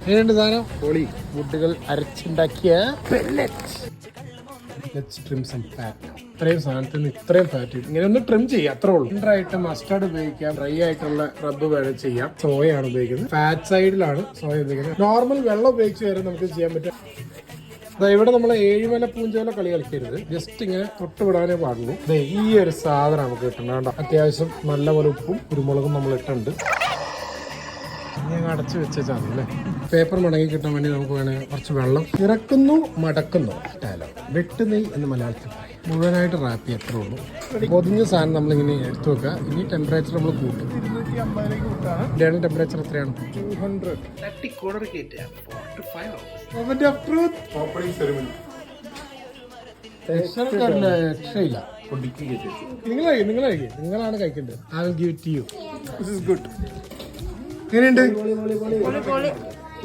എങ്ങനെയുണ്ട് സാധനം? പൊളി. വുഡുകൾ അരച്ചുണ്ടാക്കിയ ഇത്രയും സാധനത്തിൽ നിന്ന് ഇത്രയും ഫാറ്റ് ഇങ്ങനെ ഒന്ന് ട്രിം ചെയ്യാം, അത്രേ ഉള്ളൂ. ആയിട്ട് മസ്റ്റാർഡ് ഉപയോഗിക്കാം, ഡ്രൈ ആയിട്ടുള്ള റബ്ബ് വേണം ചെയ്യാം. സോയാണ് ഉപയോഗിക്കുന്നത്, ഫാറ്റ് സൈഡിലാണ് സോയ ഉപയോഗിക്കുന്നത്. നോർമൽ വെള്ളം ഉപയോഗിച്ച് വരെ നമുക്ക് ചെയ്യാൻ പറ്റും. ഇവിടെ നമ്മൾ ഏഴുമല പൂഞ്ചോല കളി കളിക്കരുത്, ജസ്റ്റ് ഇങ്ങനെ തൊട്ടുവിടാനേ പാടുള്ളൂ. ഈ ഒരു സാധനം നമുക്ക് കിട്ടണം. അത്യാവശ്യം നല്ലപോലെ ഉപ്പും കുരുമുളകും നമ്മൾ ഇട്ടുണ്ട്. അടച്ചു വെച്ചാൽ അല്ലേ പേപ്പർ മടങ്ങി കിട്ടാൻ വേണ്ടി നമുക്ക് വേണമെങ്കിൽ കുറച്ച് വെള്ളം ഇറക്കുന്നു മടക്കുന്നു ഇട്ടാലോ. വെട്ടുനെയ് എന്ന് മലയാളത്തിൽ പറയും. മുഴുവനായിട്ട് റാപ്പ് ചെയ്യാൻ എത്ര ഉള്ളൂ. പൊതിഞ്ഞ സാധനം നമ്മളിങ്ങനെ എടുത്തു വെക്കുക. ഇനി ടെമ്പറേച്ചർ നമ്മൾ കൂട്ടും. 250 ടെമ്പറേച്ചർ എത്രയാണ്? 200. രക്ഷയില്ല. നിങ്ങളാണ് കഴിക്കേണ്ടത്. I will give it to you. This is good. എങ്ങനെയുണ്ട്?